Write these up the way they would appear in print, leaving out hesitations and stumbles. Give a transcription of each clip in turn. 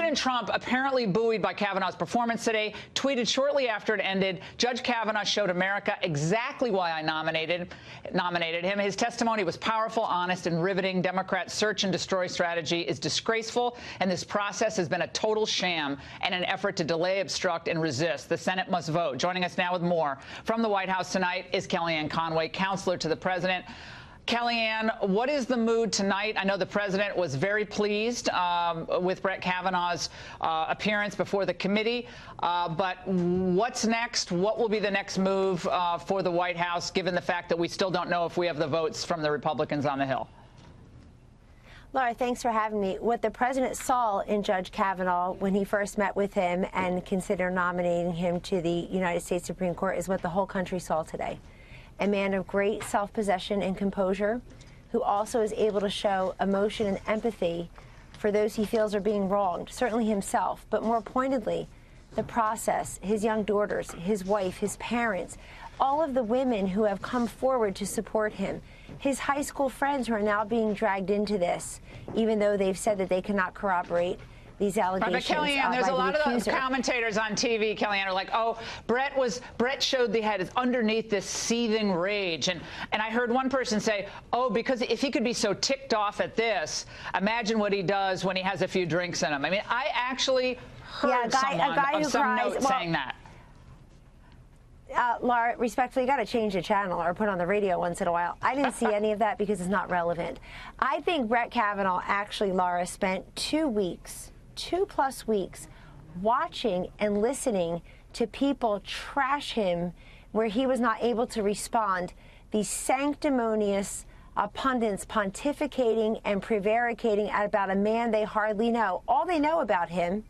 President Trump, apparently buoyed by Kavanaugh's performance today, tweeted shortly after it ended, Judge Kavanaugh showed America exactly why I nominated him. His testimony was powerful, honest, and riveting. Democrats' search and destroy strategy is disgraceful, and this process has been a total sham and an effort to delay, obstruct, and resist. The Senate must vote. Joining us now with more from the White House tonight is Kellyanne Conway, counselor to the president. Kellyanne, what is the mood tonight? I know the president was very pleased with Brett Kavanaugh's appearance before the committee, but what's next? What will be the next move for the White House, given the fact that we still don't know if we have the votes from the Republicans on the Hill? Laura, thanks for having me. What the president saw in Judge Kavanaugh when he first met with him and considered nominating him to the United States Supreme Court is what the whole country saw today. A man of great self-possession and composure, who also is able to show emotion and empathy for those he feels are being wronged, certainly himself, but more pointedly, the process, his young daughters, his wife, his parents, all of the women who have come forward to support him, his high school friends who are now being dragged into this, even though they've said that they cannot corroborate these allegations. But Kellyanne, there's a lot of those commentators on TV, Kellyanne, are like, oh, Brett showed the head underneath this seething rage. And I heard one person say, oh, because if he could be so ticked off at this, imagine what he does when he has a few drinks in him. I mean, I actually heard some note saying that. Laura, respectfully, you got to change the channel or put on the radio once in a while. I didn't see any of that because it's not relevant. I think Brett Kavanaugh actually, Laura, spent 2+ weeks watching and listening to people trash him where he was not able to respond. These sanctimonious pundits pontificating and prevaricating about a man they hardly know. All they know about him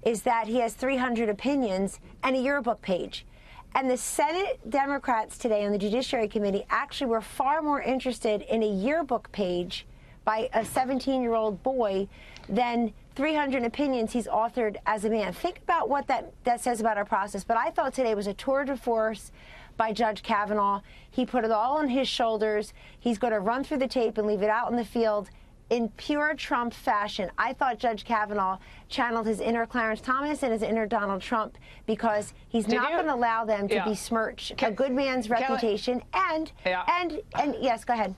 is that he has 300 opinions and a yearbook page. And the Senate Democrats today on the Judiciary Committee actually were far more interested in a yearbook page by a 17-year-old boy than 300 opinions he's authored as a man. Think about what that says about our process. But I thought today was a tour de force by Judge Kavanaugh. He put it all on his shoulders. He's going to run through the tape and leave it out in the field in pure Trump fashion. I thought Judge Kavanaugh channeled his inner Clarence Thomas and his inner Donald Trump, because he's not going to allow them to besmirch a good man's reputation. And yes, go ahead.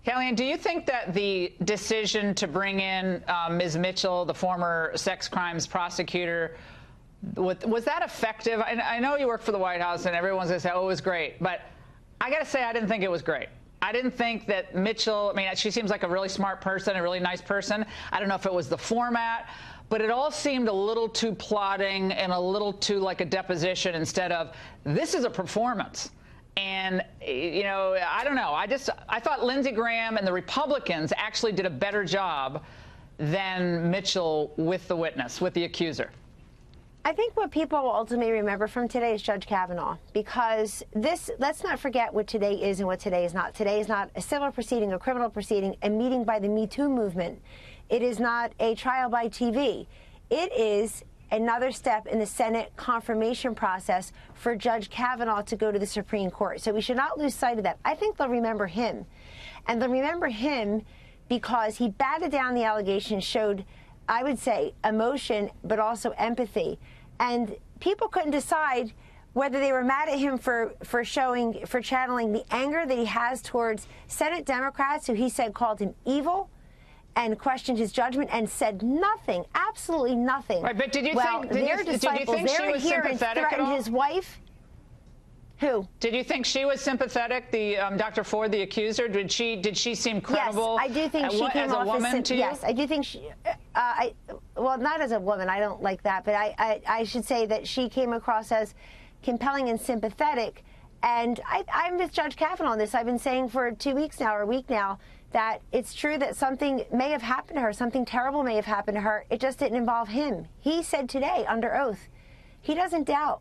Kellyanne, do you think that the decision to bring in Ms. Mitchell, the former sex crimes prosecutor, was that effective? I know you work for the White House and everyone's going to say, oh, it was great. But I got to say, I didn't think it was great. I didn't think that Mitchell, I mean, she seems like a really smart person, a really nice person. I don't know if it was the format, but it all seemed a little too plodding and a little too like a deposition instead of, this is a performance. And, you know, I don't know. I thought Lindsey Graham and the Republicans actually did a better job than Mitchell with the witness, with the accuser. I think what people will ultimately remember from today is Judge Kavanaugh, because let's not forget what today is and what today is not. Today is not a civil proceeding, a criminal proceeding, a meeting by the Me Too movement. It is not a trial by TV. It is another step in the Senate confirmation process for Judge Kavanaugh to go to the Supreme Court. So we should not lose sight of that. I think they'll remember him. And they'll remember him because he batted down the allegations, showed, I would say, emotion, but also empathy. And people couldn't decide whether they were mad at him for channeling the anger that he has towards Senate Democrats, who he said called him evil and questioned his judgment and said nothing, absolutely nothing. Right, but did you think she was sympathetic at all? His wife. Who? Did you think she was sympathetic, the Dr. Ford, the accuser? Did she seem credible? Yes, I do think she came off as a woman to you? Yes, I do think she. Well, not as a woman. I don't like that, but I should say that she came across as compelling and sympathetic. And I'm with Judge Kavanaugh on this. I've been saying for 2 weeks now, or a week now, that it's true that something may have happened to her, something terrible may have happened to her. It just didn't involve him. He said today, under oath, he doesn't doubt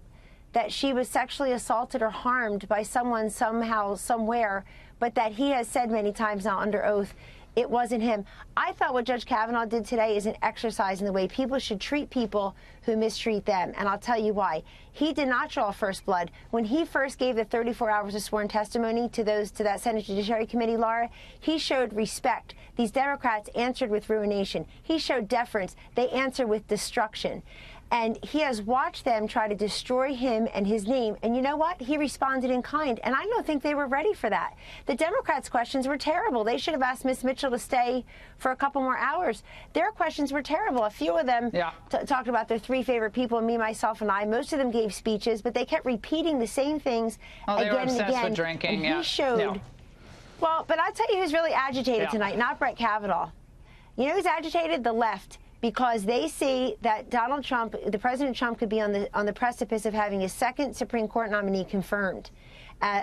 that she was sexually assaulted or harmed by someone somehow, somewhere, but that he has said many times now under oath, It wasn't him. I thought what Judge Kavanaugh did today is an exercise in the way people should treat people who mistreat them. And I'll tell you why. He did not draw first blood. When he first gave the 34 hours of sworn testimony to that Senate Judiciary Committee, Laura, he showed respect. These Democrats answered with ruination. He showed deference. They answered with destruction. And he has watched them try to destroy him and his name. And you know what? He responded in kind. And I don't think they were ready for that. The Democrats' questions were terrible. They should have asked Ms. Mitchell to stay for a couple more hours. Their questions were terrible. A few of them talked about their three favorite people, me, myself, and I. Most of them gave speeches, but they kept repeating the same things again and again. With drinking. And he showed. Well, but I'll tell you who's really agitated tonight, not Brett Kavanaugh. You know who's agitated? The left. Because they see that Donald Trump, the President Trump, could be on the precipice of having his second Supreme Court nominee confirmed,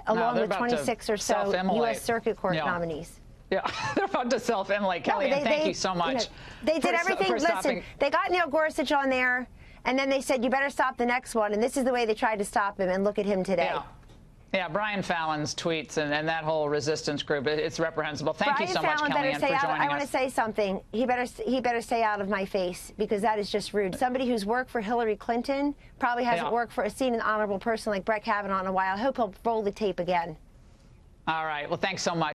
along with 26 or so U.S. Circuit Court nominees. Yeah, they're about to self-immolate. Kellyanne, thank you so much. They did everything. Listen, they got Neil Gorsuch on there, and then they said, you better stop the next one. And this is the way they tried to stop him. And look at him today. Yeah, Brian Fallon's tweets and that whole resistance group, it's reprehensible. Thank you so much, Kellyanne, for joining us. I want to say something. He better stay out of my face, because that is just rude. Somebody who's worked for Hillary Clinton probably hasn't seen an honorable person like Brett Kavanaugh in a while. I hope he'll roll the tape again. All right. Well, thanks so much.